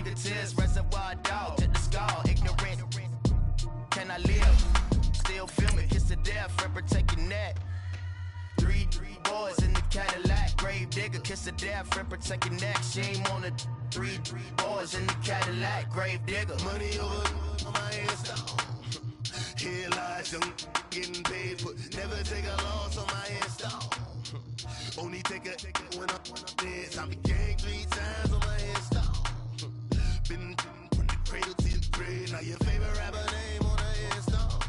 fingertips, reservoir dog, to the skull, ignorant. Can I live? Still feel me, kiss to death, friend, protect your neck. Three boys in the Cadillac, grave digger, kiss to death, friend, protect your neck. Shame on the three boys in the Cadillac, grave digger. Money over on my install. Here lies young, getting paid for, never take a loss on my install. Only take a when I'm dead. I'm gang 3 times on my install. Been from the cradle to the grave. Now your favorite rapper name on the install.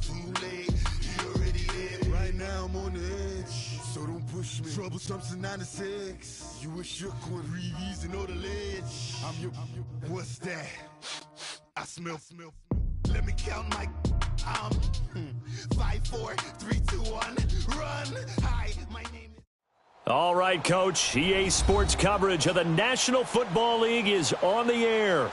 Too late, you already dead. Right now I'm on the edge, so don't push me. Trouble stumps in 96. You wish you could breathe easy, know the ledge. I'm your, what's that? I smell. Let me count my 5, 4, 3, 2, 1, run. Hi, my name is... All right, Coach. EA Sports coverage of the National Football League is on the air.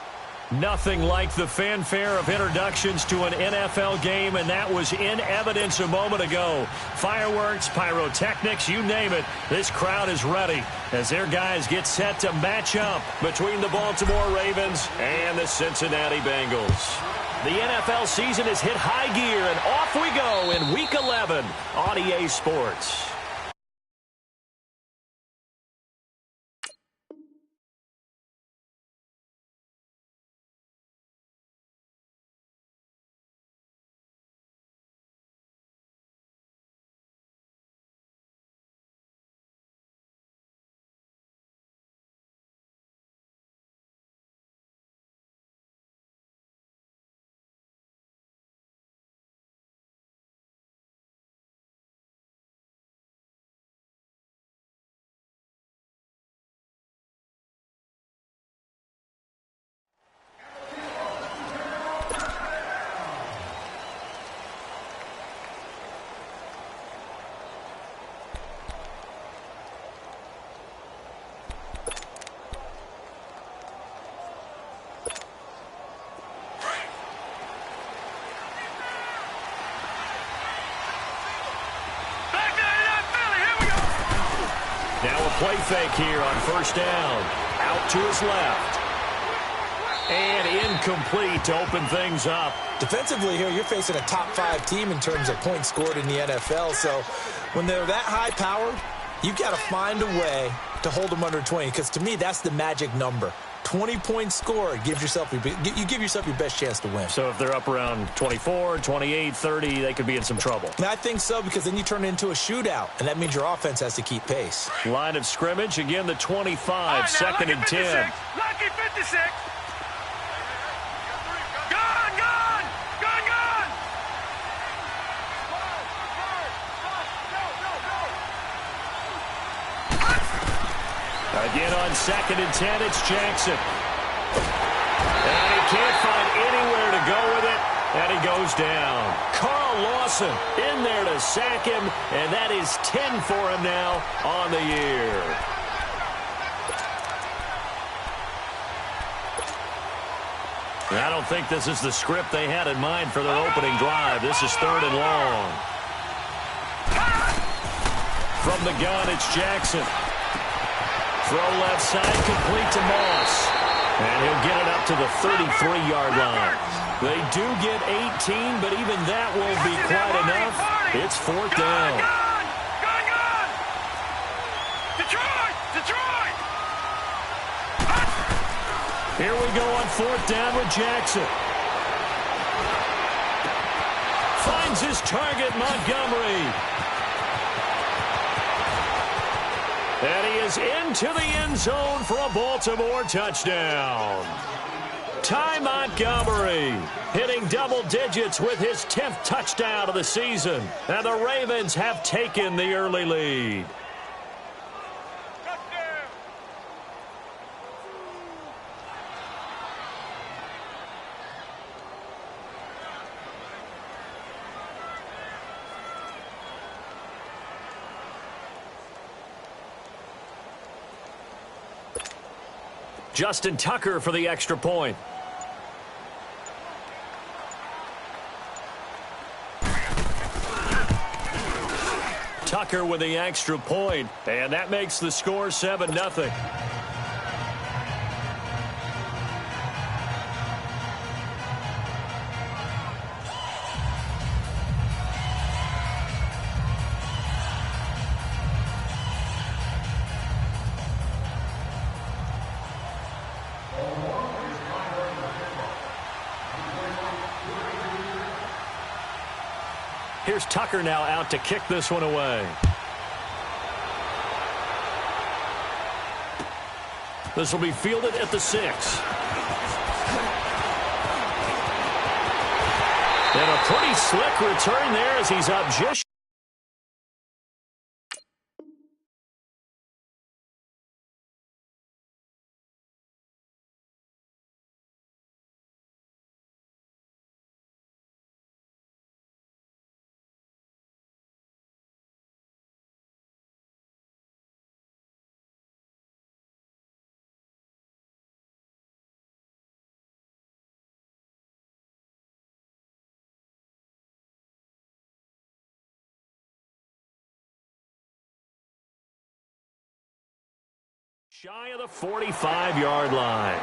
Nothing like the fanfare of introductions to an NFL game, and that was in evidence a moment ago. Fireworks, pyrotechnics, you name it. This crowd is ready as their guys get set to match up between the Baltimore Ravens and the Cincinnati Bengals. The NFL season has hit high gear, and off we go in Week 11 on EA Sports. Now a play fake here on first down. Out to his left. And incomplete to open things up. Defensively here, you're facing a top 5 team in terms of points scored in the NFL. So when they're that high powered, you've got to find a way to hold them under 20. Because to me, that's the magic number. 20 points scored, you give yourself your best chance to win. So if they're up around 24, 28, 30, they could be in some trouble. And I think so, because then you turn it into a shootout, and that means your offense has to keep pace. Line of scrimmage, again the 25, right, second and 10. Lucky 56. Again on second and 10, it's Jackson. And he can't find anywhere to go with it, and he goes down. Carl Lawson in there to sack him, and that is 10 for him now on the year. I don't think this is the script they had in mind for their opening drive. This is third and long. From the gun, it's Jackson. Throw left side, complete to Moss. And he'll get it up to the 33-yard line. They do get 18, but even that won't be quite enough. It's fourth down. Detroit! Here we go on fourth down with Jackson. Finds his target, Montgomery. And he is into the end zone for a Baltimore touchdown. Ty Montgomery hitting double digits with his 10th touchdown of the season. And the Ravens have taken the early lead. Justin Tucker for the extra point. Tucker with the extra point, and that makes the score 7-0. Here's Tucker now out to kick this one away. This will be fielded at the 6. And a pretty slick return there as he's up just. Shy of the 45-yard line.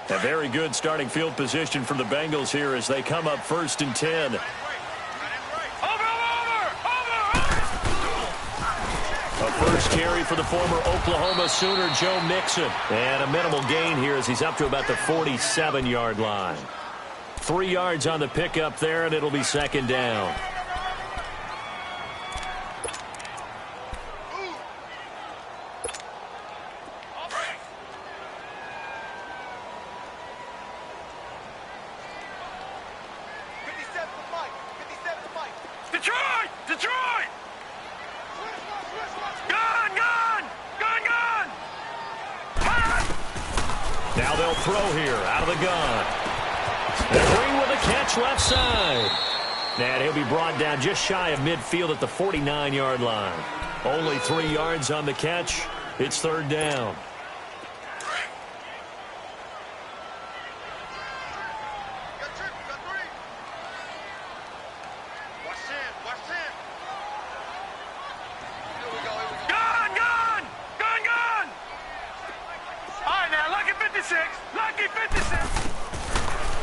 A very good starting field position for the Bengals here as they come up 1st and 10. A first carry for the former Oklahoma Sooner, Joe Mixon. And a minimal gain here as he's up to about the 47-yard line. 3 yards on the pickup there, and it'll be 2nd down. Now they'll throw here out of the gun. And Green with a catch left side. And he'll be brought down just shy of midfield at the 49-yard line. Only 3 yards on the catch. It's 3rd down.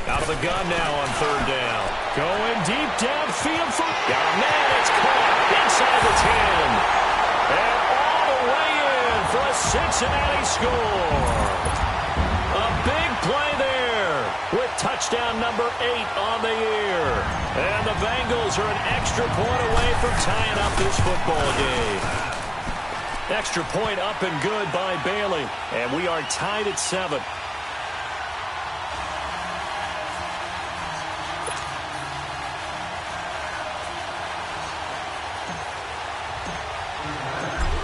Out of the gun now on 3rd down. Going deep downfield for... Got a man, it's caught inside the 10. And all the way in for a Cincinnati score. A big play there with touchdown number 8 on the year. And the Bengals are an extra point away from tying up this football game. Extra point up and good by Bailey. And we are tied at 7.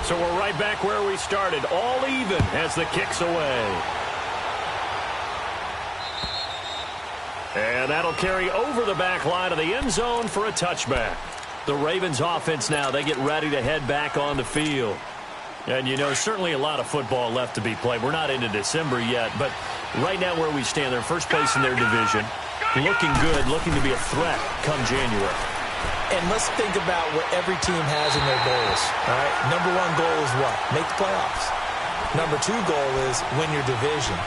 So we're right back where we started, all even as the kick's away. And that'll carry over the back line of the end zone for a touchback. The Ravens offense now, they get ready to head back on the field. And, you know, certainly a lot of football left to be played. We're not into December yet, but right now where we stand, they're first place in their division. Looking good, looking to be a threat come January. And let's think about what every team has in their goals. All right, number 1 goal is what? Make the playoffs. Number 2 goal is win your division.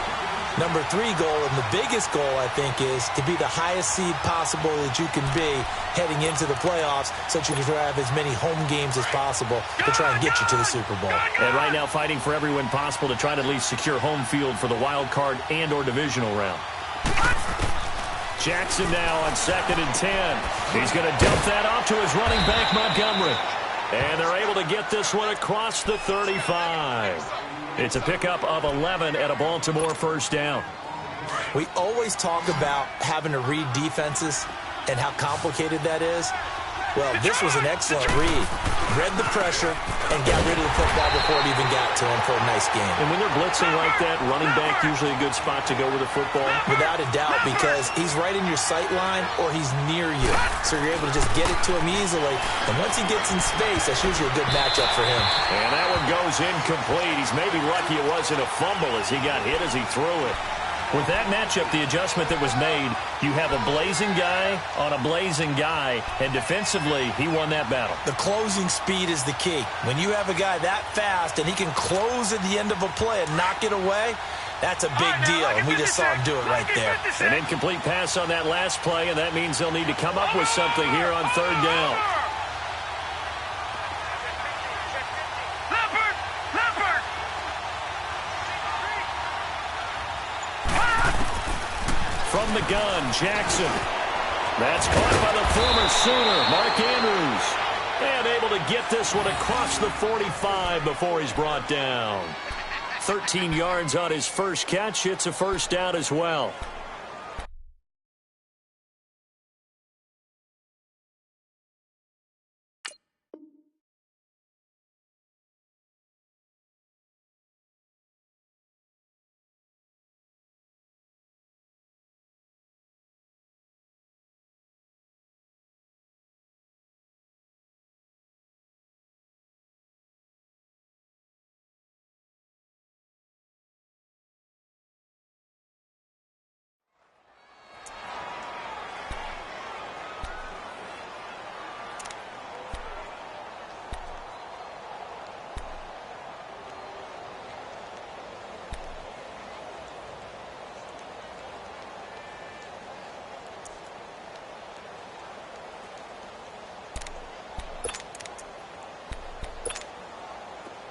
Number 3 goal, and the biggest goal, I think, is to be the highest seed possible that you can be heading into the playoffs so that you can have as many home games as possible to try and get you to the Super Bowl. And right now fighting for every win possible to try to at least secure home field for the wild card and or divisional round. Jackson now on 2nd and 10. He's going to dump that off to his running back, Montgomery. And they're able to get this one across the 35. It's a pickup of 11 at a Baltimore 1st down. We always talk about having to read defenses and how complicated that is. Well, this was an excellent read. Read the pressure and got rid of the football before it even got to him for a nice game. And when they're blitzing like that, running back usually a good spot to go with the football? Without a doubt, because he's right in your sight line or he's near you. So you're able to just get it to him easily. And once he gets in space, that's usually a good matchup for him. And that one goes incomplete. He's maybe lucky it wasn't a fumble as he got hit as he threw it. With that matchup, the adjustment that was made, you have a blazing guy on a blazing guy, and defensively, he won that battle. The closing speed is the key. When you have a guy that fast and he can close at the end of a play and knock it away, that's a big deal, and we just saw him do it right there. An incomplete pass on that last play, and that means they'll need to come up with something here on third down. From the gun, Jackson. That's caught by the former Sooner, Mark Andrews. And able to get this one across the 45 before he's brought down. 13 yards on his first catch. It's a first down as well.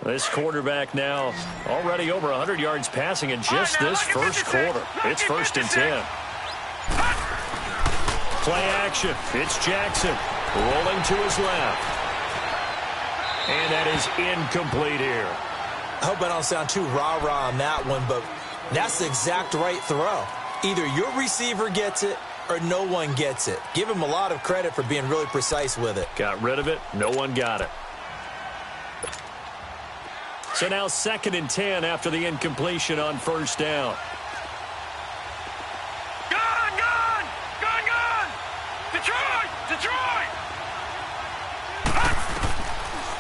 This quarterback now already over 100 yards passing in just this first quarter. It's 1st and 10. Play action. It's Jackson rolling to his left. And that is incomplete here. I hope I don't sound too rah-rah on that one, but that's the exact right throw. Either your receiver gets it or no one gets it. Give him a lot of credit for being really precise with it. Got rid of it. No one got it. So now 2nd and 10 after the incompletion on first down. Gone! Detroit!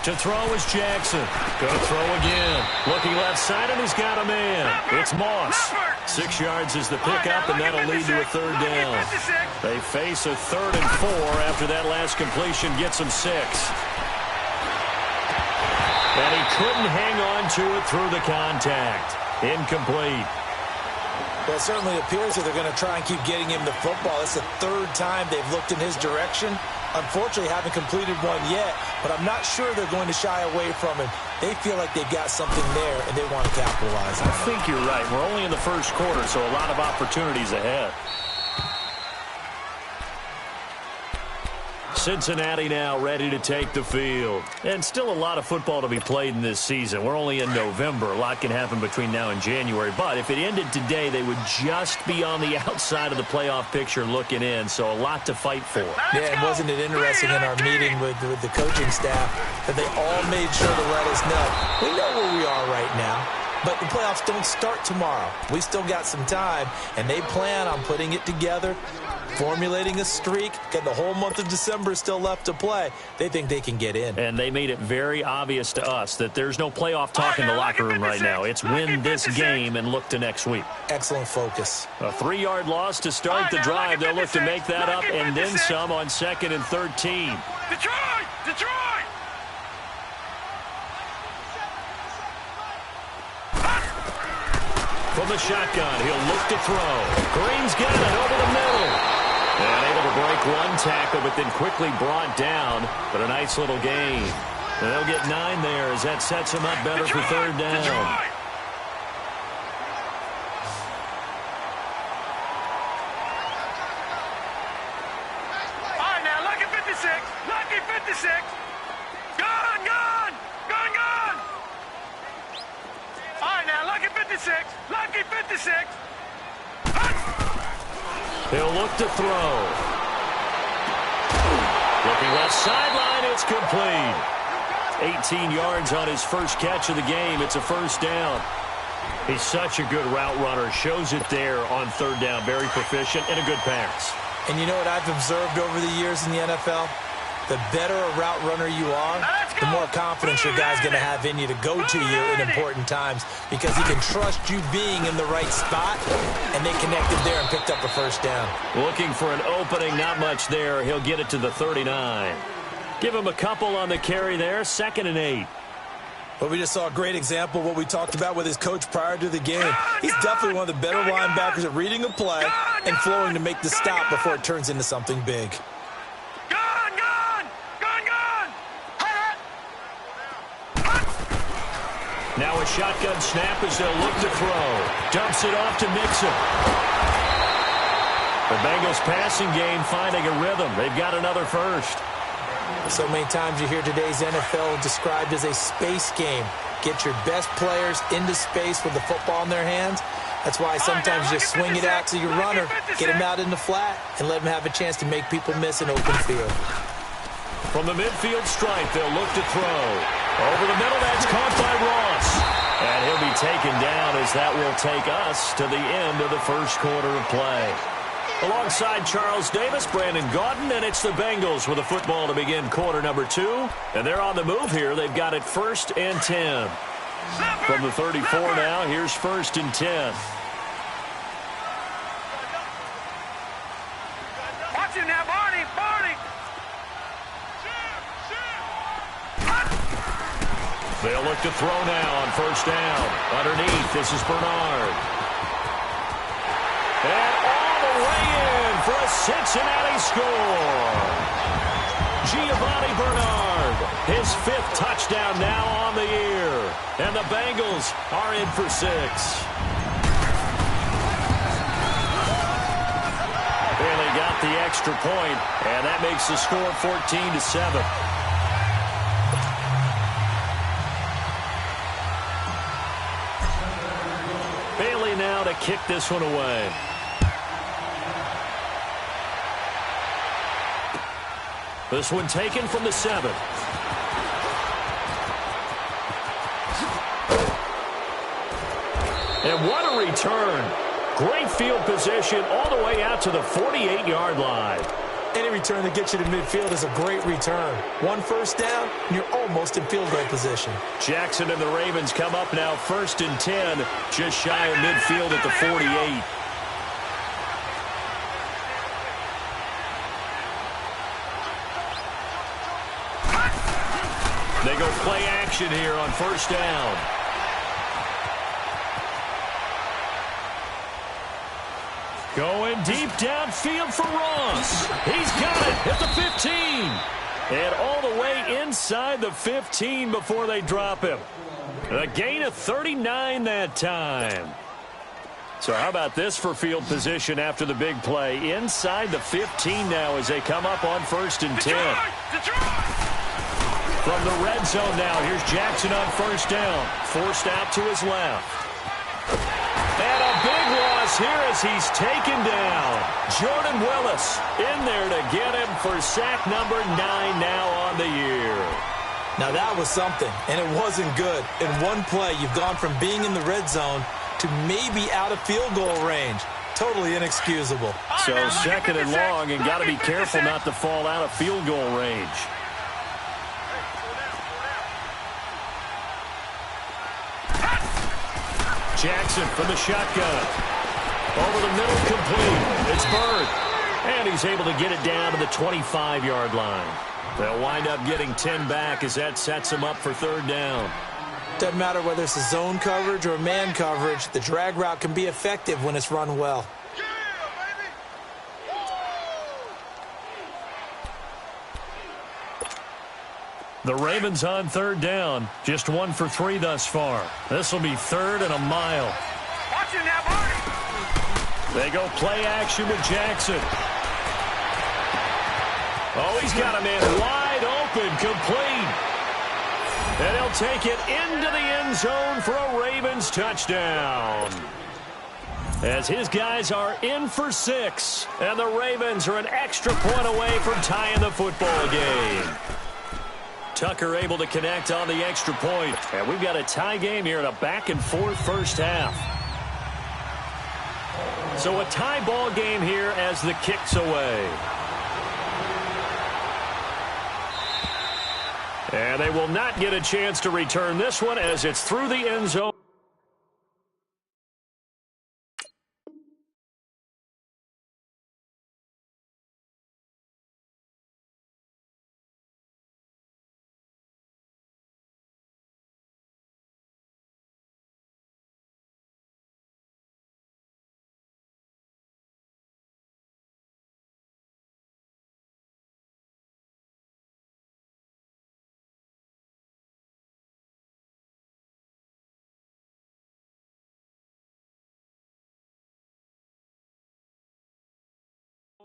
To throw is Jackson. Go throw again. Looking left side, and he's got a man. It's Moss. 6 yards is the pickup, and that'll lead to a third down. They face a 3rd and 4 after that last completion gets them 6. And he couldn't hang on to it through the contact. Incomplete. Well, it certainly appears that they're going to try and keep getting him the football. It's the 3rd time they've looked in his direction. Unfortunately, haven't completed one yet, but I'm not sure they're going to shy away from him. They feel like they've got something there, and they want to capitalize on it. I think you're right. We're only in the first quarter, so a lot of opportunities ahead. Cincinnati now ready to take the field. And still a lot of football to be played in this season. We're only in November. A lot can happen between now and January. But if it ended today, they would just be on the outside of the playoff picture looking in. So a lot to fight for. Yeah, and wasn't it interesting in our meeting with the coaching staff that they all made sure to let us know. We know where we are right now. But the playoffs don't start tomorrow. We still got some time, and they plan on putting it together, formulating a streak, got the whole month of December still left to play. They think they can get in. And they made it very obvious to us that there's no playoff talk in the locker room right now. It's win this game and look to next week. Excellent focus. A 3-yard loss to start the drive. They'll look to make that up and then some on 2nd and 13. Detroit! From the shotgun, he'll look to throw. Green's got it over the middle. And able to break one tackle, but then quickly brought down. But a nice little gain. And they'll get 9 there as that sets him up better for third down. All right, now, lucky 56. Lucky 56. Gone. All right, now, lucky 56. Lucky 56. He'll look to throw. Looking Left sideline, it's complete. 18 yards on his first catch of the game. It's a first down. He's such a good route runner. Shows it there on third down. Very proficient and a good pass. And you know what I've observed over the years in the NFL? The better a route runner you are, the more confidence your guy's going to have in you to go to you in important times because he can trust you being in the right spot, and they connected there and picked up a first down. Looking for an opening, not much there. He'll get it to the 39. Give him a couple on the carry there, 2nd and 8. But we just saw a great example of what we talked about with his coach prior to the game. He's definitely one of the better linebackers at reading a play and flowing to make the stop before it turns into something big. Now a shotgun snap as they'll look to throw. Dumps it off to Mixon. The Bengals passing game finding a rhythm. They've got another first. So many times you hear today's NFL described as a space game. Get your best players into space with the football in their hands. That's why sometimes you just swing it out to your runner, get him out in the flat, and let him have a chance to make people miss an open field. From the midfield stripe, they'll look to throw. Over the middle, that's caught by Ross. And he'll be taken down as that will take us to the end of the first quarter of play. Alongside Charles Davis, Brandon Gaudin, and it's the Bengals with the football to begin quarter number 2. And they're on the move here. They've got it 1st and 10. From the 34 now, here's 1st and 10. Watch him now, Barney, Barney. They'll look to throw now on 1st down. Underneath, this is Bernard. And all the way in for a Cincinnati score. Giovanni Bernard, his 5th touchdown now on the year. And the Bengals are in for 6. Bailey got the extra point, and that makes the score 14-7. Bailey now to kick this one away. This one taken from the 7. And what a return. Great field position all the way out to the 48-yard line. Any return that gets you to midfield is a great return. 1 first down, and you're almost in field goal position. Jackson and the Ravens come up now 1st and 10, just shy of midfield at the 48. They go play action here on 1st down. Going deep downfield for Ross. He's got it at the 15. And all the way inside the 15 before they drop him. A gain of 39 that time. So how about this for field position after the big play? Inside the 15 now as they come up on 1st and 10. From the red zone now, here's Jackson on 1st down. Forced out to his left. And a big loss here as he's taken down. Jordan Willis in there to get him for sack number 9 now on the year. Now that was something, and it wasn't good. In one play, you've gone from being in the red zone to maybe out of field goal range. Totally inexcusable. So 2nd and long, and got to be careful not to fall out of field goal range. Jackson from the shotgun. Over the middle, complete. It's Bird. And he's able to get it down to the 25-yard line. They'll wind up getting 10 back as that sets him up for 3rd down. Doesn't matter whether it's a zone coverage or man coverage, the drag route can be effective when it's run well. The Ravens on 3rd down. Just 1 for 3 thus far. This will be 3rd and a mile. Watch him now, Barney. They go play action with Jackson. Oh, he's got a man wide open, complete. And he'll take it into the end zone for a Ravens touchdown. as his guys are in for 6. And the Ravens are an extra point away from tying the football game. Tucker able to connect on the extra point. And we've got a tie game here in a back-and-forth first half. So a tie ball game here as the kick's away. And they will not get a chance to return this one as it's through the end zone.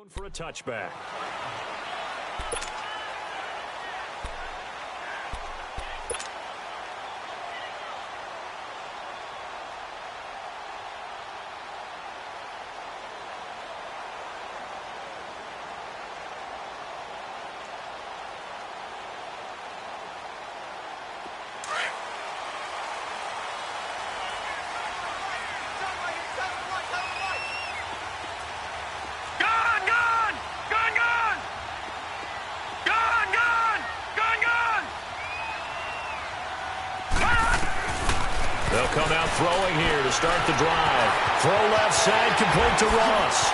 For a touchback. They'll come out throwing here to start the drive. Throw left side, complete to Ross.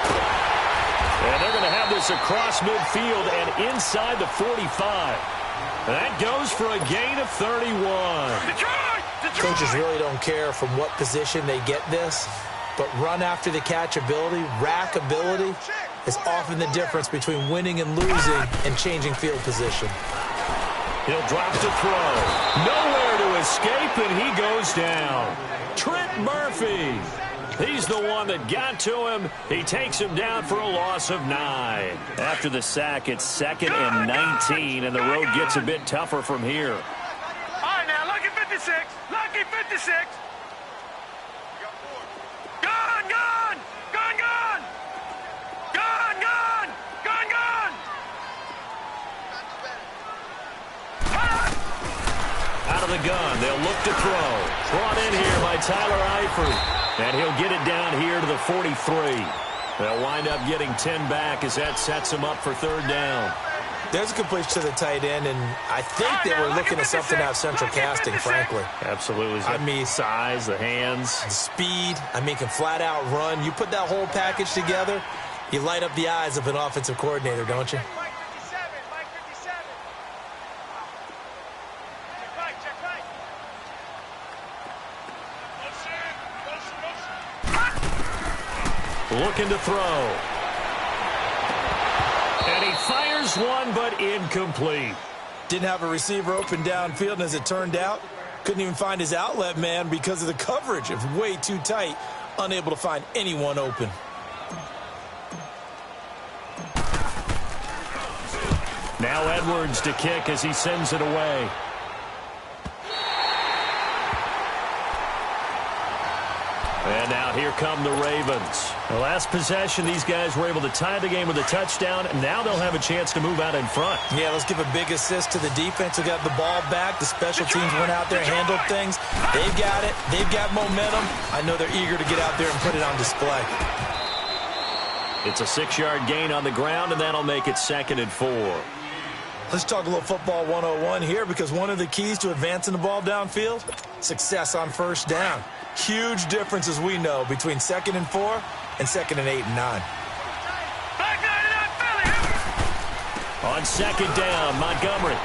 And they're going to have this across midfield and inside the 45. That goes for a gain of 31. Detroit! Coaches really don't care from what position they get this, but run after the catch ability, rack ability, is often the difference between winning and losing and changing field position. He'll drop to throw. Nowhere to escape, and he goes down. Trent Murphy. He's the one that got to him. He takes him down for a loss of 9. After the sack, it's 2nd and 19, and the road gets a bit tougher from here. All right, now, lucky 56. Lucky 56. Gone, gone. Gone, gone. Gone, gone. Gone, gone. Out of the gun, they'll look to throw. Brought in here by Tyler Eifert. And he'll get it down here to the 43. They'll wind up getting 10 back as that sets him up for 3rd down. There's a completion to the tight end, and I think they were looking at something out of central casting, frankly. Absolutely. I mean, size, the hands. the speed. I mean, can flat out run. You put that whole package together, you light up the eyes of an offensive coordinator, don't you? Looking to throw. And he fires one, but incomplete. Didn't have a receiver open downfield, and as it turned out, couldn't even find his outlet man because of the coverage. It was way too tight, unable to find anyone open. Now Edwards to kick as he sends it away. And now here come the Ravens. The last possession, these guys were able to tie the game with a touchdown, and now they'll have a chance to move out in front. Yeah, let's give a big assist to the defense who got the ball back. The special teams went out there, handled things. They've got it. They've got momentum. I know they're eager to get out there and put it on display. It's a 6-yard gain on the ground, and that'll make it 2nd and 4. Let's talk a little football 101 here, because one of the keys to advancing the ball downfield, success on 1st down. Huge difference, as we know, between 2nd and 4 and 2nd and 8 and 9. On 2nd down, Montgomery.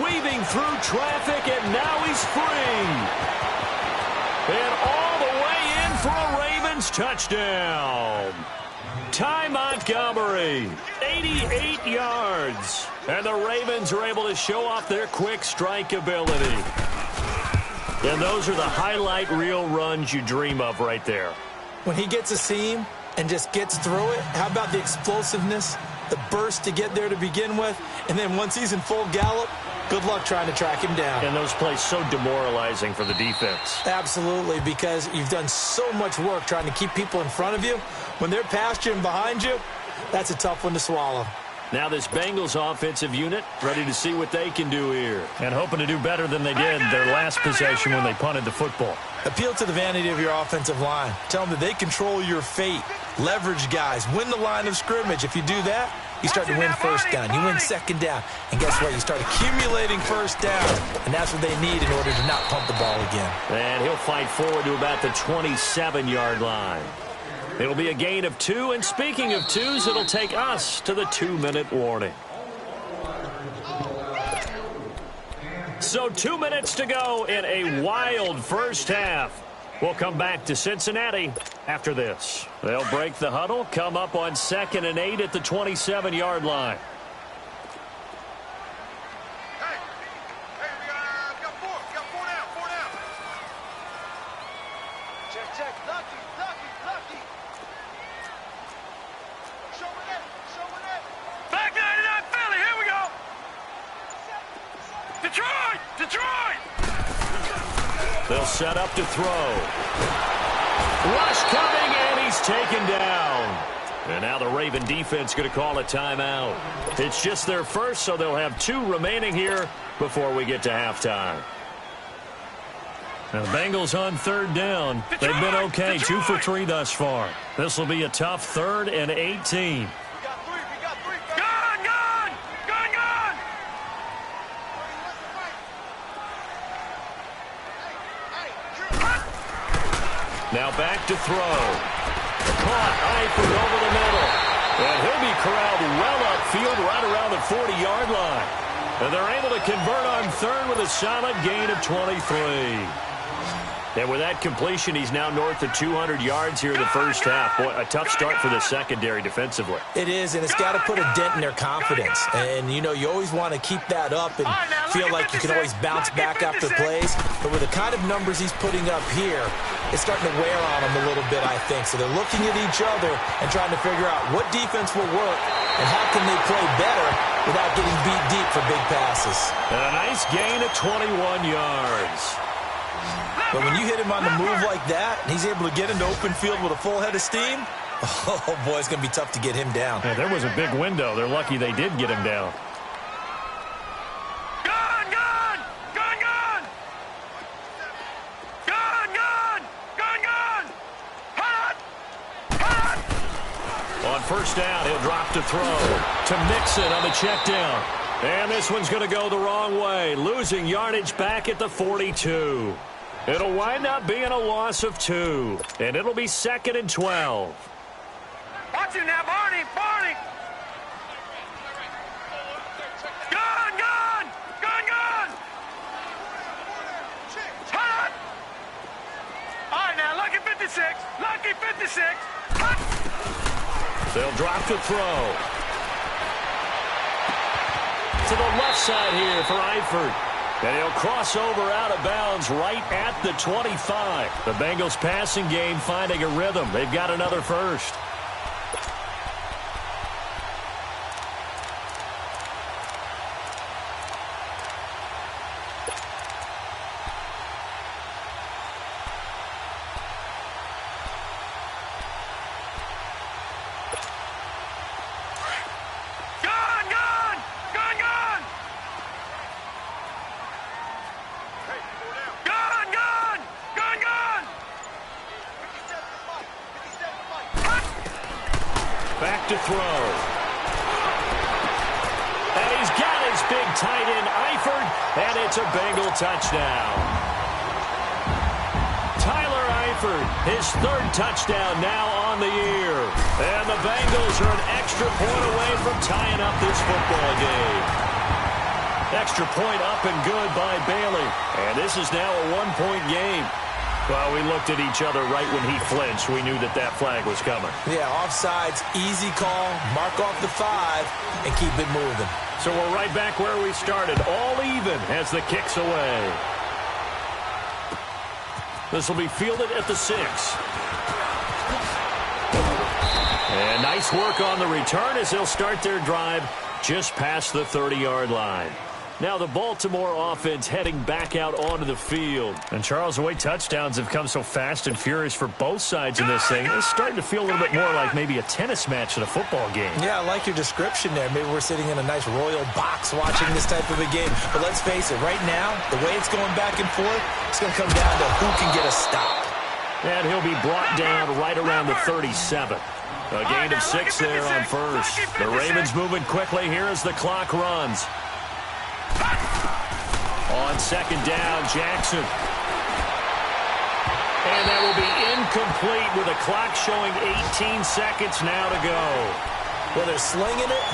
Weaving through traffic, and now he's free. And all the way in for a Ravens touchdown. Ty Montgomery, 88 yards. And the Ravens are able to show off their quick strike ability. And those are the highlight reel runs you dream of right there. When he gets a seam and just gets through it, how about the explosiveness, the burst to get there to begin with, and then once he's in full gallop, good luck trying to track him down. And those plays so demoralizing for the defense. Absolutely, because you've done so much work trying to keep people in front of you. When they're past you and behind you, that's a tough one to swallow. Now this Bengals offensive unit ready to see what they can do here. And hoping to do better than they did their last possession when they punted the football. Appeal to the vanity of your offensive line. Tell them that they control your fate. Leverage guys. Win the line of scrimmage. If you do that, you start to win first down. You win second down. And guess what? You start accumulating first down. And that's what they need in order to not pump the ball again. And he'll fight forward to about the 27-yard line. It'll be a gain of 2, and speaking of 2s, it'll take us to the 2-minute warning. So 2 minutes to go in a wild first half. We'll come back to Cincinnati after this. They'll break the huddle, come up on 2nd and 8 at the 27-yard line. They'll set up to throw. Rush coming, and he's taken down. And now the Raven defense going to call a timeout. It's just their first, so they'll have 2 remaining here before we get to halftime. Now the Bengals on 3rd down. They've been okay, 2 for 3 thus far. This will be a tough 3rd and 18. Now back to throw. Caught Eifert over the middle. And he'll be corralled well upfield right around the 40-yard line. And they're able to convert on 3rd with a solid gain of 23. And with that completion, he's now north of 200 yards here in the first half. Boy, a tough start for the secondary defensively. It is, and it's got to put a dent in their confidence. And, you know, you always want to keep that up and feel like you can always bounce back after plays. But with the kind of numbers he's putting up here, it's starting to wear on them a little bit, I think. So they're looking at each other and trying to figure out what defense will work and how can they play better without getting beat deep for big passes. And a nice gain of 21 yards. But when you hit him on the move like that, and he's able to get into open field with a full head of steam, oh, boy, it's going to be tough to get him down. Yeah, there was a big window. They're lucky they did get him down. Gun! Gun! Gun! Gun! Gun! Gun! Gun! Gun! Hot! Hot! On first down, he'll drop to throw to Mixon on the check down. And this one's going to go the wrong way, losing yardage back at the 42. It'll wind up being a loss of 2, and it'll be 2nd and 12. Watch him now, Barney! Barney! Gun! Gun! Gun! Gun! Hot! All right, now, lucky 56. Lucky 56. Hot! They'll drop to throw. To the left side here for Eifert. And he'll cross over out of bounds right at the 25. The Bengals passing game finding a rhythm. They've got another first. Back to throw. And he's got his big tight end, Eifert, and it's a Bengal touchdown. Tyler Eifert, his 3rd touchdown now on the year. And the Bengals are an extra point away from tying up this football game. Extra point up and good by Bailey. And this is now a 1-point game. Well, we looked at each other right when he flinched. We knew that that flag was coming. Yeah, offsides, easy call, mark off the 5, and keep it moving. So we're right back where we started, all even as the kick's away. This will be fielded at the 6. And nice work on the return as they'll start their drive just past the 30-yard line. Now the Baltimore offense heading back out onto the field. And Charles, the way touchdowns have come so fast and furious for both sides in this thing, it's starting to feel a little bit more like maybe a tennis match than a football game. Yeah, I like your description there. Maybe we're sitting in a nice royal box watching this type of a game. But let's face it, right now, the way it's going back and forth, it's going to come down to who can get a stop. And he'll be brought down right around the 37. A gain of 6 there on first. The Ravens moving quickly here as the clock runs. On second down, Jackson. And that will be incomplete with a clock showing 18 seconds now to go. Well, they're slinging it,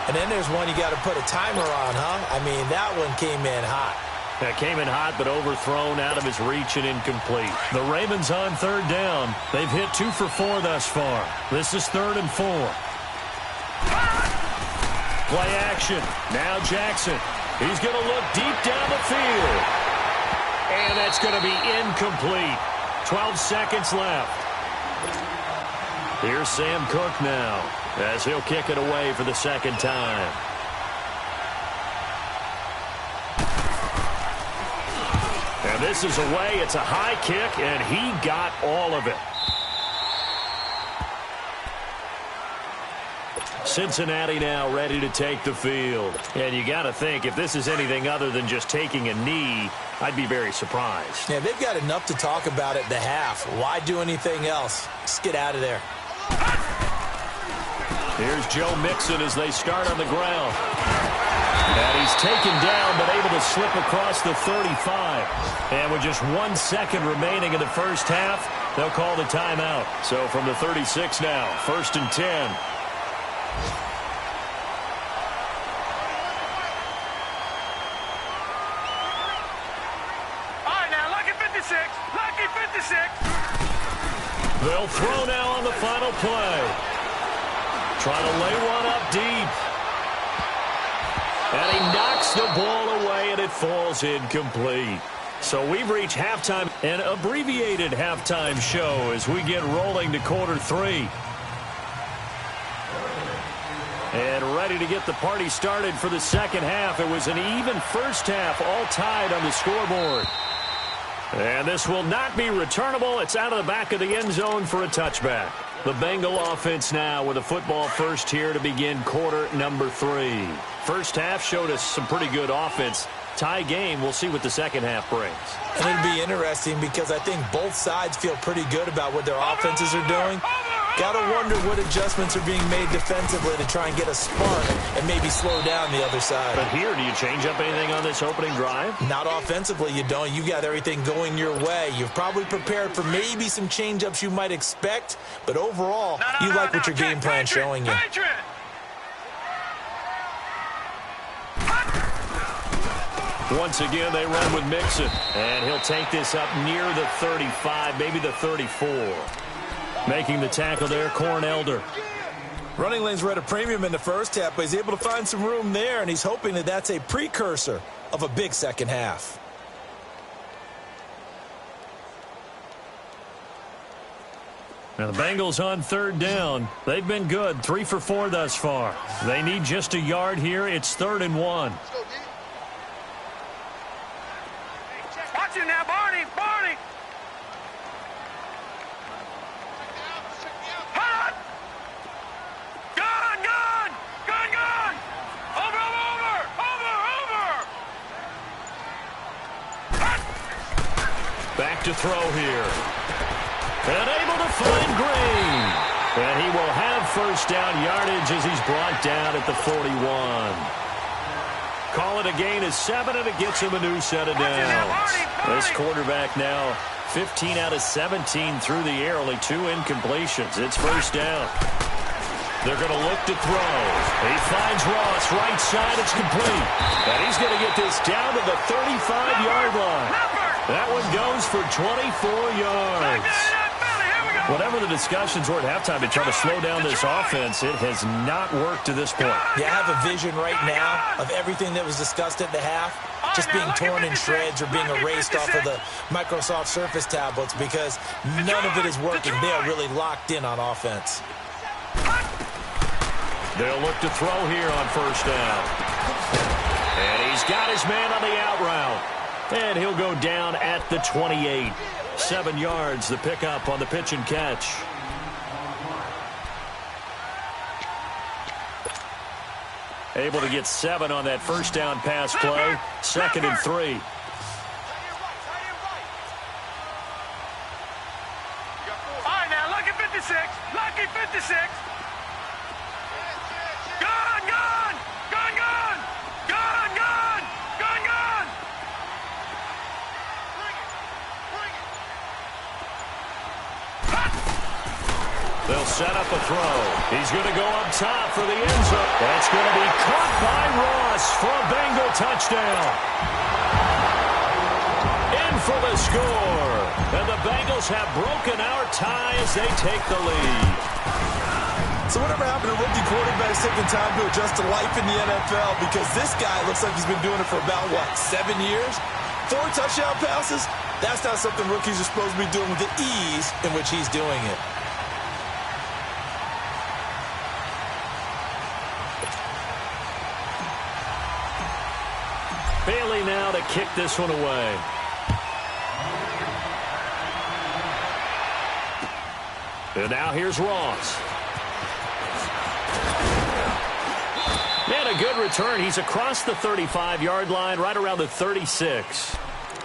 and then there's one you got to put a timer on, huh? I mean, that one came in hot. That came in hot, but overthrown out of his reach and incomplete. The Ravens on third down. They've hit 2 for 4 thus far. This is 3rd and 4. Play action. Now Jackson. He's going to look deep down the field. And that's going to be incomplete. 12 seconds left. Here's Sam Cook now as he'll kick it away for the second time. And this is away. It's a high kick, and he got all of it. Cincinnati now ready to take the field. And you got to think, if this is anything other than just taking a knee, I'd be very surprised. Yeah, they've got enough to talk about at the half. Why do anything else? Just get out of there. Here's Joe Mixon as they start on the ground. And he's taken down, but able to slip across the 35. And with just 1 second remaining in the first half, they'll call the timeout. So from the 36 now, 1st and 10. Lucky 56. They'll throw now on the final play. Trying to lay one up deep. And he knocks the ball away, and it falls incomplete. So we've reached halftime, an abbreviated halftime show as we get rolling to quarter 3. And ready to get the party started for the second half. It was an even first half, all tied on the scoreboard. And this will not be returnable. It's out of the back of the end zone for a touchback. The Bengal offense now with a football first here to begin quarter number 3. First half showed us some pretty good offense. Tie game, we'll see what the second half brings. And it'll be interesting because I think both sides feel pretty good about what their offenses are doing. Got to wonder what adjustments are being made defensively to try and get a spark and maybe slow down the other side. But here, do you change up anything on this opening drive? Not offensively, you don't. You got everything going your way. You've probably prepared for maybe some change-ups you might expect, but overall, you like what your game plan's showing you. Once again, they run with Mixon, and he'll take this up near the 35, maybe the 34. Making the tackle there, Corn-Elder. Running lanes were at a premium in the first half, but he's able to find some room there, and he's hoping that that's a precursor of a big second half. Now the Bengals on third down. They've been good, 3 for 4 thus far. They need just a yard here. It's 3rd and 1. Watch it now, Barney. Back to throw here. And able to find Green. And he will have first down yardage as he's brought down at the 41. Call it a gain of 7, and it gets him a new set of downs. This quarterback now 15 out of 17 through the air, only 2 incompletions. It's first down. They're going to look to throw. He finds Ross, right side, it's complete. And he's going to get this down to the 35-yard line. That one goes for 24 yards. Whatever the discussions were at halftime to try to slow down this offense, it has not worked to this point. Yeah, I have a vision right now of everything that was discussed at the half just being torn in shreds or being erased off of the Microsoft Surface tablets because none of it is working. They are really locked in on offense. They'll look to throw here on first down. And he's got his man on the out route. And he'll go down at the 28. 7 yards, the pickup on the pitch and catch. Able to get 7 on that first down pass play. 2nd and 3. All right, now, lucky 56. Lucky 56. Gun, gun! Gun, gun! Gun, gun! Gun, gun! They'll set up a throw. He's going to go up top for the end zone. That's going to be caught by Ross for a Bengal touchdown. In for the score. And the Bengals have broken our tie as they take the lead. So whatever happened to rookie quarterbacks taking time to adjust to life in the NFL? Because this guy looks like he's been doing it for about, 7 years? 4 touchdown passes? That's not something rookies are supposed to be doing with the ease in which he's doing it. Bailey now to kick this one away. And now here's Ross. And a good return. He's across the 35-yard line, right around the 36.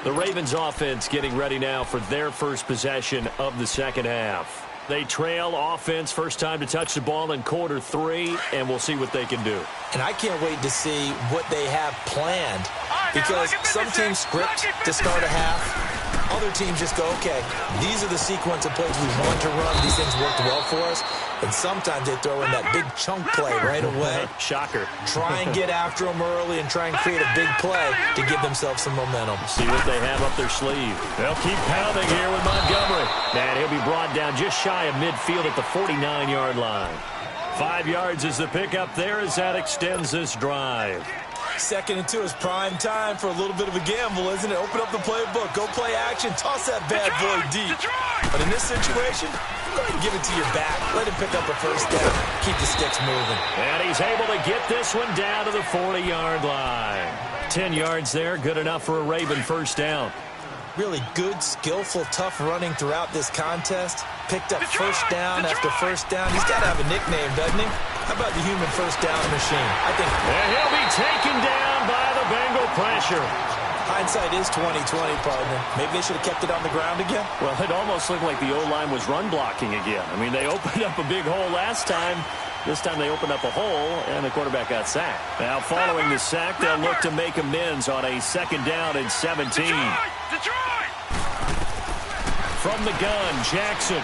The Ravens offense getting ready now for their first possession of the second half. They trail offense, first time to touch the ball in quarter 3, and we'll see what they can do. And I can't wait to see what they have planned, because some teams script to start a half. Other teams just go, okay, these are the sequence of plays we want to run. These things worked well for us. And sometimes they throw in that big chunk play right away. Shocker. Try and get after them early and try and create a big play to give themselves some momentum. See what they have up their sleeve. They'll keep pounding here with Montgomery. And he'll be brought down just shy of midfield at the 49-yard line. 5 yards is the pickup there as that extends this drive. 2nd and 2 is prime time for a little bit of a gamble, isn't it? Open up the playbook, go play action, toss that bad boy deep. But in this situation, go ahead and give it to your back. Let him pick up a first down. Keep the sticks moving. And he's able to get this one down to the 40-yard line. 10 yards there, good enough for a Raven first down. Really good, skillful, tough running throughout this contest. Picked up first down after first down. He's got to have a nickname, doesn't he? How about the human first down machine? I think. And he'll be taken down by the Bengal pressure. Hindsight is 20/20, partner. Maybe they should have kept it on the ground again. Well, it almost looked like the O-line was run blocking again. I mean, they opened up a big hole last time. This time they opened up a hole, and the quarterback got sacked. Now, following the sack, they'll look to make amends on a 2nd down and 17. Detroit! From the gun, Jackson.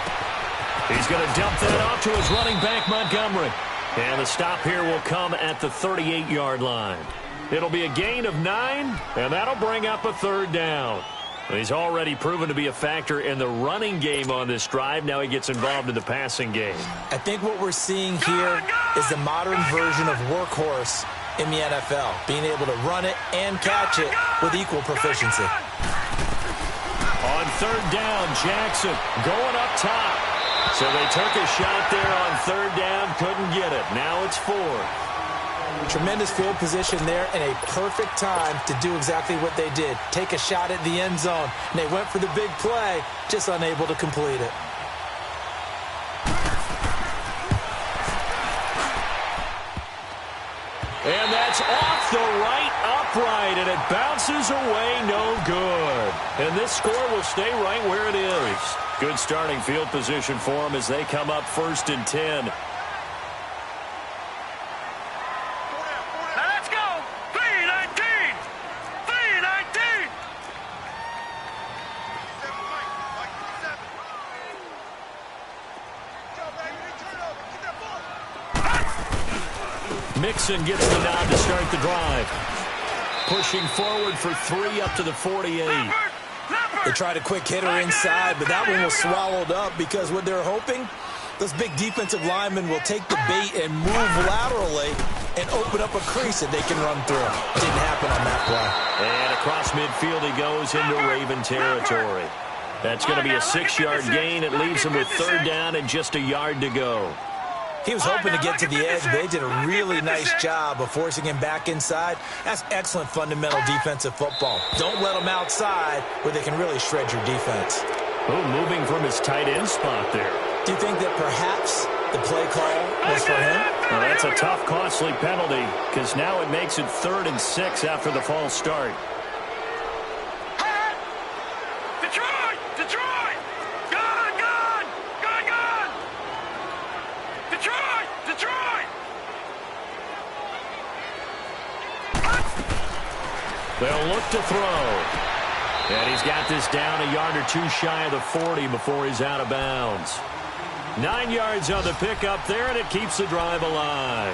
He's going to dump that off to his running back, Montgomery. And the stop here will come at the 38-yard line. It'll be a gain of 9, and that'll bring up a 3rd down. He's already proven to be a factor in the running game on this drive. Now he gets involved in the passing game. I think what we're seeing here is the modern version of workhorse in the NFL, being able to run it and catch it with equal proficiency. On 3rd down, Jackson going up top. So they took a shot there on 3rd down, couldn't get it. Now it's 4th. Tremendous field position there and a perfect time to do exactly what they did. Take a shot at the end zone. And they went for the big play, just unable to complete it. And that's off the right upright, and it bounces away, no good. And this score will stay right where it is. Good starting field position for them as they come up 1st and 10. Now let's go! 3-19! 3-19! Mixon gets the nod to start the drive. Pushing forward for 3 up to the 48. They tried a quick hitter inside, but that one was swallowed up because what they're hoping, those big defensive linemen will take the bait and move laterally and open up a crease that they can run through. Didn't happen on that play. And across midfield he goes into Raven territory. That's going to be a 6-yard gain. It leaves him with 3rd down and just a yard to go. He was hoping to get to the edge, but they did a really nice job of forcing him back inside. That's excellent fundamental defensive football. Don't let him outside where they can really shred your defense. Oh, moving from his tight end spot there. Do you think that perhaps the play call was for him? Well, that's a tough, costly penalty because now it makes it 3rd and 6 after the false start. Detroit! Detroit! Gone! Gone! Gone! Gone! Detroit! Detroit! They'll look to throw. And he's got this down a yard or 2 shy of the 40 before he's out of bounds. 9 yards on the pickup there, and it keeps the drive alive.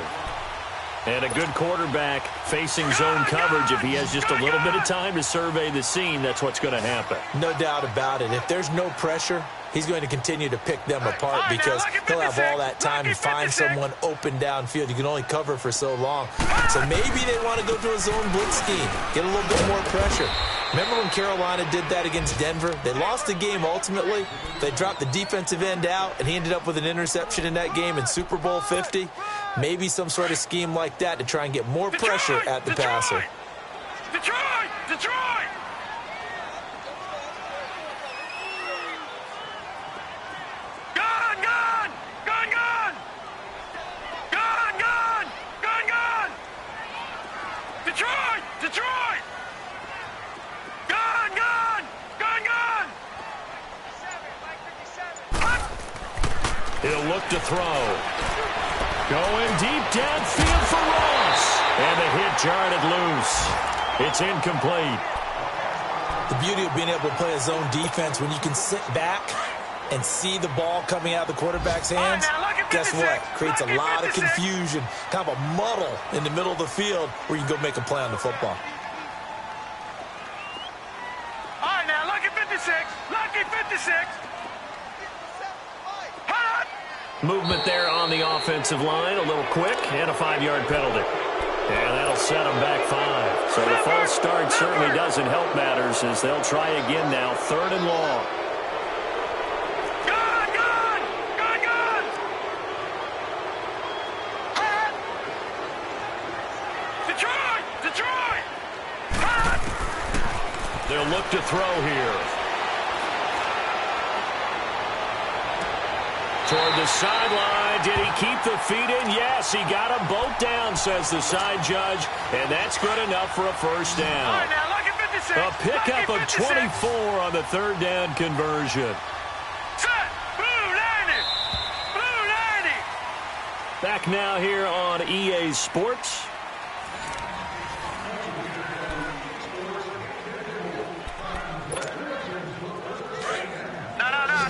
And a good quarterback facing zone coverage. If he has just a little bit of time to survey the scene, that's what's going to happen. No doubt about it. If there's no pressure, he's going to continue to pick them apart because he'll have all that time to find someone open downfield. You can only cover for so long. So maybe they want to go to a zone blitz scheme, get a little bit more pressure. Remember when Carolina did that against Denver? They lost the game ultimately. They dropped the defensive end out, and he ended up with an interception in that game in Super Bowl 50. Maybe some sort of scheme like that to try and get more pressure at the passer. Detroit! Detroit! Gone! Gone! Gone! Gone! Gone! Gone! Gone! Gone! Detroit! Detroit! Gone! Gone! Gone! Gone! He'll look to throw. Going deep downfield for Ross. And the hit jarred it loose. It's incomplete. The beauty of being able to play a zone defense when you can sit back and see the ball coming out of the quarterback's hands, guess what? Creates a lot of confusion, kind of a muddle in the middle of the field where you can go make a play on the football. All right, now, lucky 56. Lucky 56. Hot! Movement there on the offensive line, a little quick, and a 5-yard penalty. And that'll set them back 5. So the false start certainly doesn't help matters as they'll try again now, 3rd and long. Gone! Gone! Gone! Gone! Hot! Detroit! Detroit! Hot! They'll look to throw here. Toward the sideline. Did he keep the feet in? Yes, he got them both down, says the side judge. And that's good enough for a first down. All right, now, lucky 56. A pickup of Lucky 56. 24 on the 3rd down conversion. Set! Blue 90! Blue 90! Back now here on EA Sports.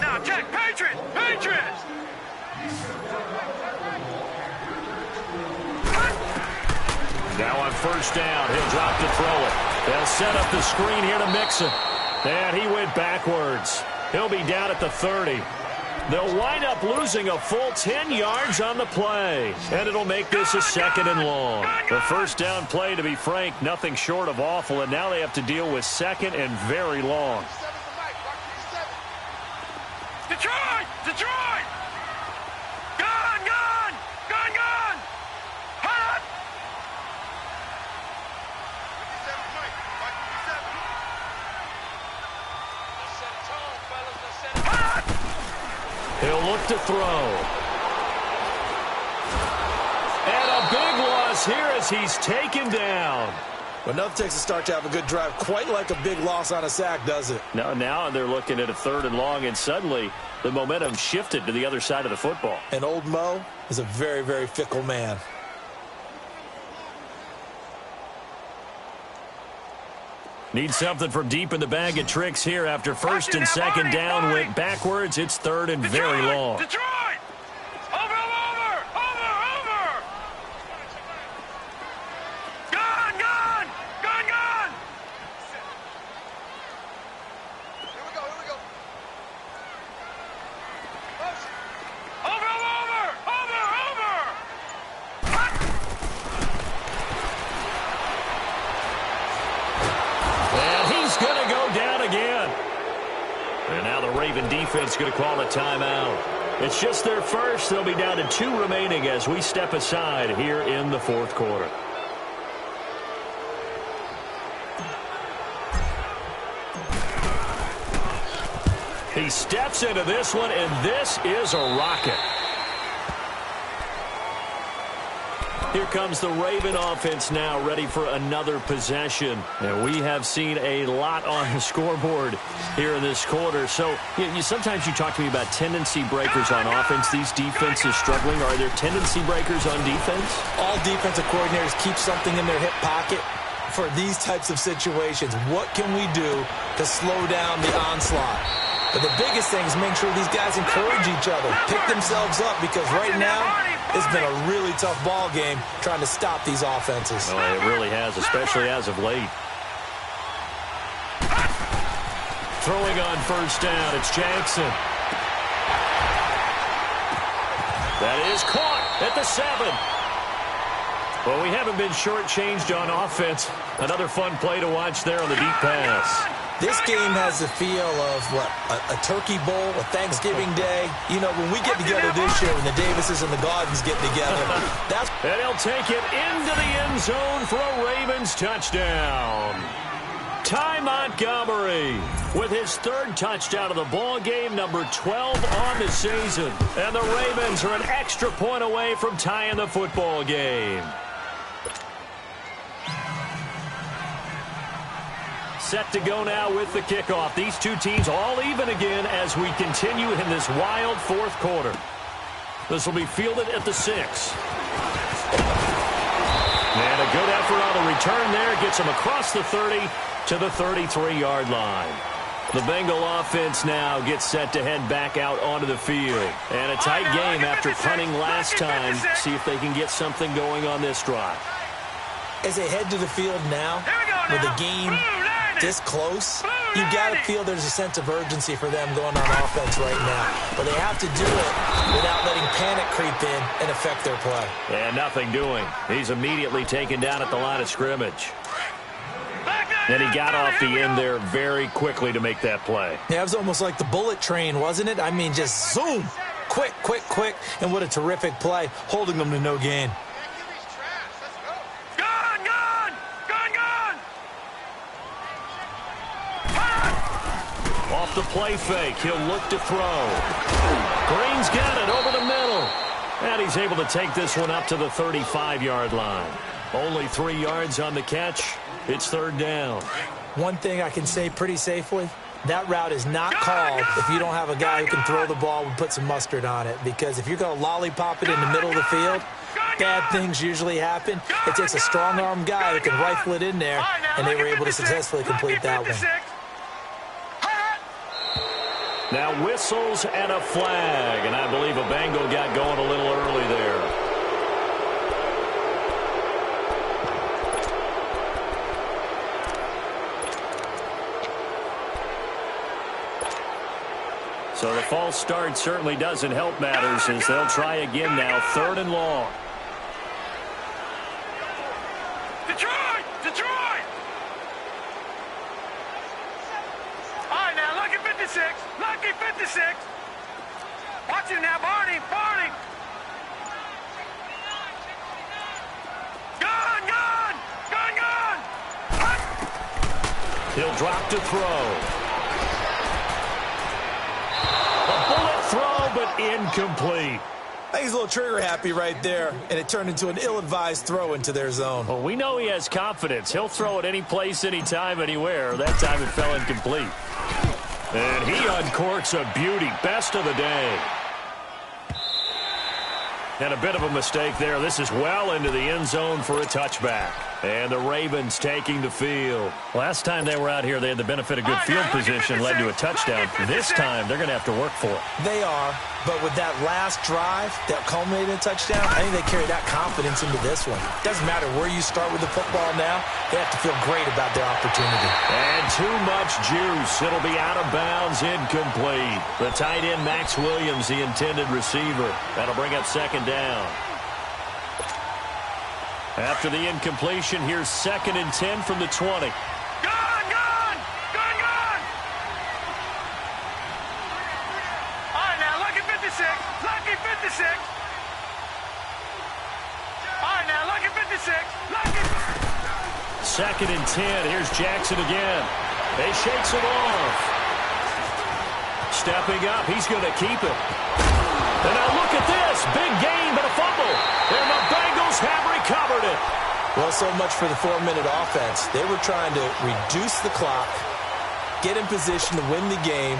No. Check. Patriots! Patriots! Now on first down, he'll drop to throw it. They'll set up the screen here to Mixon. And he went backwards. He'll be down at the 30. They'll wind up losing a full 10 yards on the play. And it'll make this a 2nd and long. The first down play, to be frank, nothing short of awful. And now they have to deal with 2nd and very long. Detroit! Detroit! Gone! Gone! Gone! Gone! Hot! Hot! He'll look to throw. And a big loss here as he's taken down. Well, nothing takes a start to have a good drive quite like a big loss on a sack, does it? No, now they're looking at a 3rd and long, and suddenly the momentum shifted to the other side of the football. And old Mo is a very, very fickle man. Need something from deep in the bag of tricks here after 1st and 2nd down went backwards. It's 3rd and very long. Detroit! Over! Gone! Gone! Gone! Gone! Here we go! Over! Hot! And he's going to go down again. And now the Raven defense going to call a timeout. It's just their first. They'll be down to 2 remaining as we step aside here in the fourth quarter. He steps into this one, and this is a rocket. Here comes the Raven offense now, ready for another possession. And we have seen a lot on the scoreboard here in this quarter. So sometimes you talk to me about tendency breakers on offense. These defenses struggling. Are there tendency breakers on defense? All defensive coordinators keep something in their hip pocket for these types of situations. What can we do to slow down the onslaught? But the biggest thing is make sure these guys encourage each other, pick themselves up, because right now it's been a really tough ball game trying to stop these offenses. Oh, it really has, especially as of late. Throwing on first down, it's Jackson. That is caught at the 7. Well, we haven't been shortchanged on offense. Another fun play to watch there on the deep pass. This game has the feel of, a Turkey Bowl, a Thanksgiving Day. You know, when we get together this year, when the Davises and the Gardens get together, and he'll take it into the end zone for a Ravens touchdown. Ty Montgomery with his 3rd touchdown of the ball game, number 12 on the season. And the Ravens are an extra point away from tying the football game. Set to go now with the kickoff. These two teams all even again as we continue in this wild fourth quarter. This will be fielded at the 6. And a good effort on the return there. Gets him across the 30 to the 33-yard line. The Bengal offense now gets set to head back out onto the field. And a tight game after punting last time. See if they can get something going on this drive. As they head to the field now, with the game this close, you got to feel there's a sense of urgency for them going on offense right now. But they have to do it without letting panic creep in and affect their play. And nothing doing. He's immediately taken down at the line of scrimmage. And he got off the end there very quickly to make that play. Yeah, it was almost like the bullet train, wasn't it? I mean, just zoom. Quick, quick, quick. And what a terrific play, holding them to no gain. Off the play fake, he'll look to throw. Green's got it over the middle. And he's able to take this one up to the 35-yard line. Only 3 yards on the catch. It's 3rd down. One thing I can say pretty safely, that route is not called if you don't have a guy who can throw the ball and put some mustard on it. Because if you're going to lollipop it in the middle of the field, bad things usually happen. It takes a strong-arm guy who can rifle it in there, and they were able to successfully complete that one. Now whistles and a flag, and I believe a Bengal got going a little early there. So the false start certainly doesn't help matters as they'll try again now, 3rd and long. Detroit! Detroit! All right, now, lucky 56. Lucky 56. Watch him now, Barney. Barney. Gun, gun. Gun, gun. He'll drop to throw. A bullet throw, but incomplete. I think he's a little trigger happy right there, and it turned into an ill-advised throw into their zone. Well, we know he has confidence. He'll throw it any place, anytime, anywhere. That time it fell incomplete. And he uncorks a beauty. Best of the day. And a bit of a mistake there. This is well into the end zone for a touchback. And the Ravens taking the field. Last time they were out here, they had the benefit of good field position, led to a touchdown. This time, they're going to have to work for it. They are, but with that last drive that culminated in a touchdown, I think they carry that confidence into this one. Doesn't matter where you start with the football now, they have to feel great about their opportunity. And too much juice. It'll be out of bounds, incomplete. The tight end, Max Williams, the intended receiver. That'll bring up 2nd down. After the incompletion, here's 2nd and 10 from the 20. Gun, gun. Gun, gun. All right, now, lucky 56. 2nd and 10. Here's Jackson again. He shakes it off. Stepping up, he's going to keep it. And now look at this. Big gain, but a fumble. And the Bengals have recovered it. Well, so much for the 4-minute offense. They were trying to reduce the clock, get in position to win the game,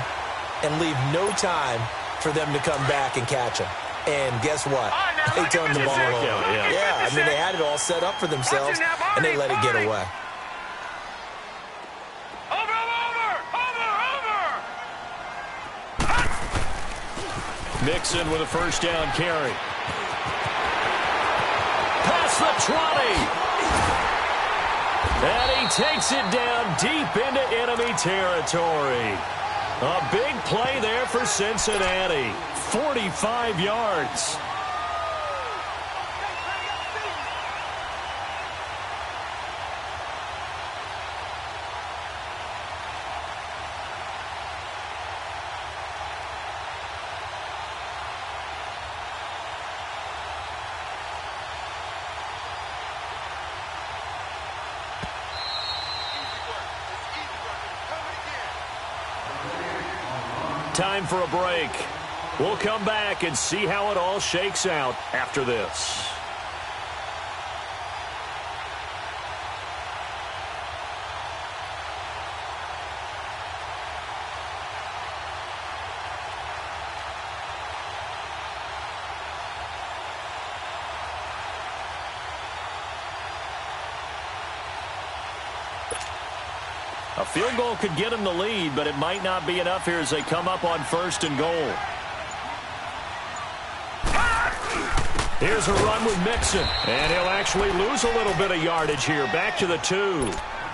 and leave no time for them to come back and catch them. And guess what? They turned the ball over. Yeah, I mean, they had it all set up for themselves, and they let it get away. Mixon with a first down carry. Past the 20. And he takes it down deep into enemy territory. A big play there for Cincinnati. 45 yards. Time for a break. We'll come back and see how it all shakes out after this. A field goal could get him the lead, but it might not be enough here as they come up on 1st and goal. Here's a run with Mixon, and he'll actually lose a little bit of yardage here. Back to the 2.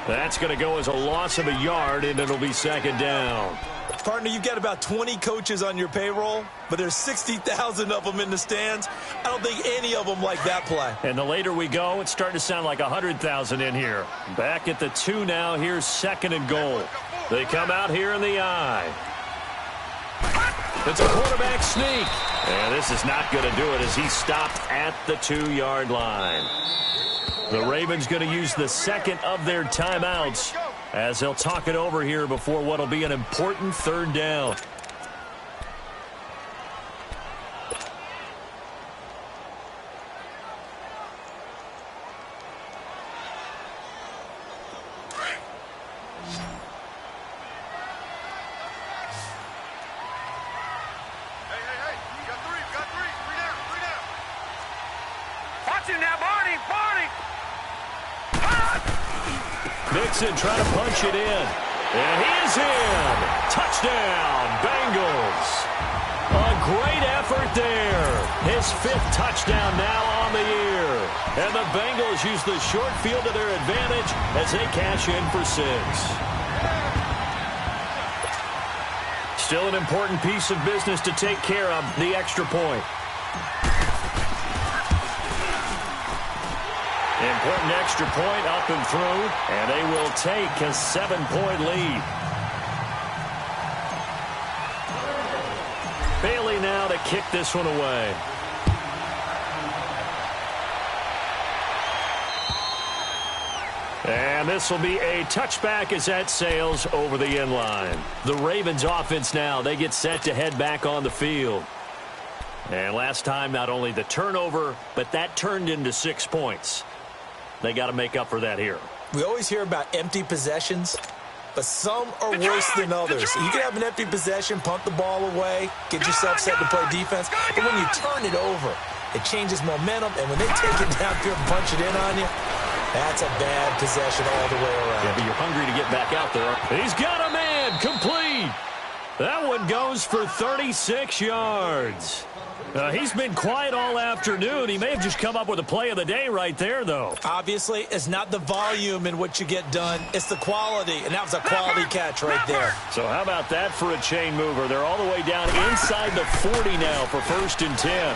That's going to go as a loss of a yard, and it'll be 2nd down. Partner, you've got about 20 coaches on your payroll, but there's 60,000 of them in the stands. I don't think any of them like that play. And the later we go, it's starting to sound like 100,000 in here. Back at the 2 now. Here's 2nd and goal. They come out here in the I. It's a quarterback sneak. And this is not going to do it as he stopped at the 2-yard line. The Ravens going to use the 2nd of their timeouts as they'll talk it over here before what will be an important 3rd down. Mixon trying to punch it in. And he is in. Touchdown, Bengals. A great effort there. His 5th touchdown now on the year. And the Bengals use the short field to their advantage as they cash in for 6. Still an important piece of business to take care of, the extra point. Important extra point up and through, and they will take a 7-point lead. Bailey now to kick this one away. And this will be a touchback as that sails over the end line. The Ravens offense now, they get set to head back on the field. And last time, not only the turnover, but that turned into 6 points. They got to make up for that here. We always hear about empty possessions, but some are worse than others. You can have an empty possession, punt the ball away, get yourself set to play defense, but when you turn it over, it changes momentum, and when they take it down here and punch it in on you, that's a bad possession all the way around. Yeah, but you're hungry to get back out there. He's got a man, complete. That one goes for 36 yards. He's been quiet all afternoon. He may have just come up with a play of the day right there, though. Obviously, it's not the volume in what you get done. It's the quality, and that was a quality catch right there. So how about that for a chain mover? They're all the way down inside the 40 now for 1st and 10.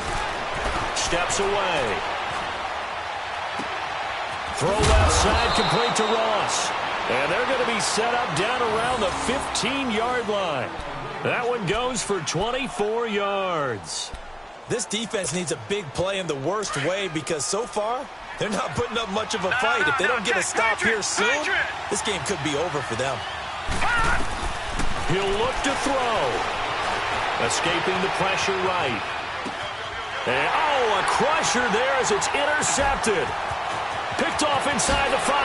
Steps away. Throw left side, complete to Ross. And they're going to be set up down around the 15-yard line. That one goes for 24 yards. This defense needs a big play in the worst way because so far They're not putting up much of a fight. If they don't get a stop here soon, this game could be over for them. He'll look to throw. Escaping the pressure right. And, a crusher there as it's intercepted. Picked off inside the 5.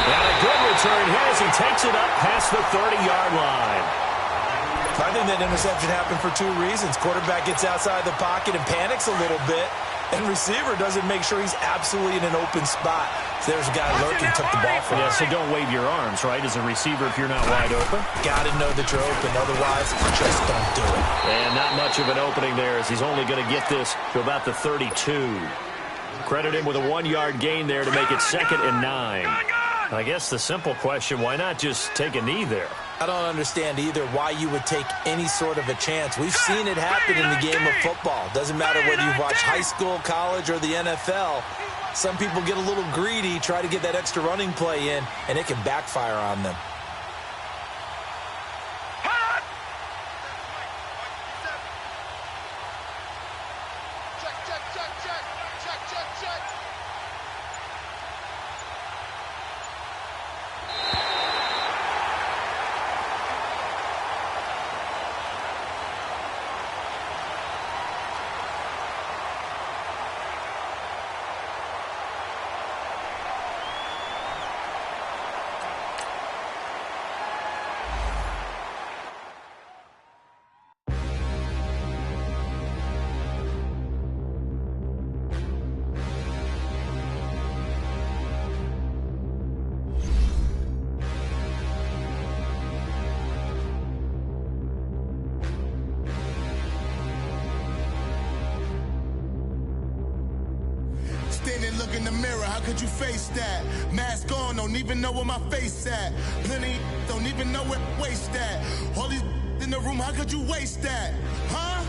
And a good return here as he takes it up past the 30-yard line. I think that interception happened for 2 reasons. Quarterback gets outside the pocket and panics a little bit, and receiver doesn't make sure he's absolutely in an open spot. So there's a guy lurking, took the ball from him. Yeah, so don't wave your arms, right, as a receiver if you're not wide open. Got to know that you're open. Otherwise, just don't do it. And not much of an opening there as he's only going to get this to about the 32. Credit him with a 1-yard gain there to make it 2nd and 9. I guess the simple question, why not just take a knee there? I don't understand either why you would take any sort of a chance. We've seen it happen in the game of football. Doesn't matter whether you watch high school, college, or the NFL. Some people get a little greedy, try to get that extra running play in, and it can backfire on them. Look in the mirror, how could you face that? Mask on, don't even know where my face at. Plenty don't even know where waste at. All these in the room, how could you waste that? Huh?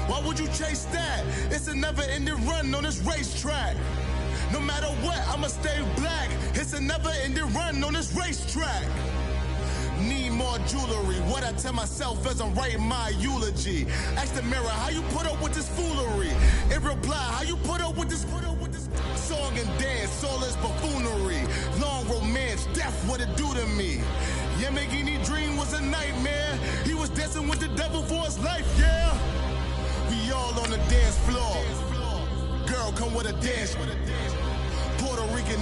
Why would you chase that? It's a never-ending run on this racetrack. No matter what, I'ma stay black. It's a never-ending run on this racetrack. Need more jewelry. What I tell myself as I'm writing my eulogy. Ask the mirror, how you put up with this foolery? In reply, how you put up with this song and dance, all this buffoonery. Long romance, death, what it do to me? Yamagini dream was a nightmare. He was dancing with the devil for his life, yeah. We all on the dance floor. Girl, come with a dance. Puerto Rican.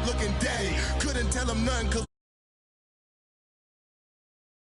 Looking daddy, couldn't tell him nothing cause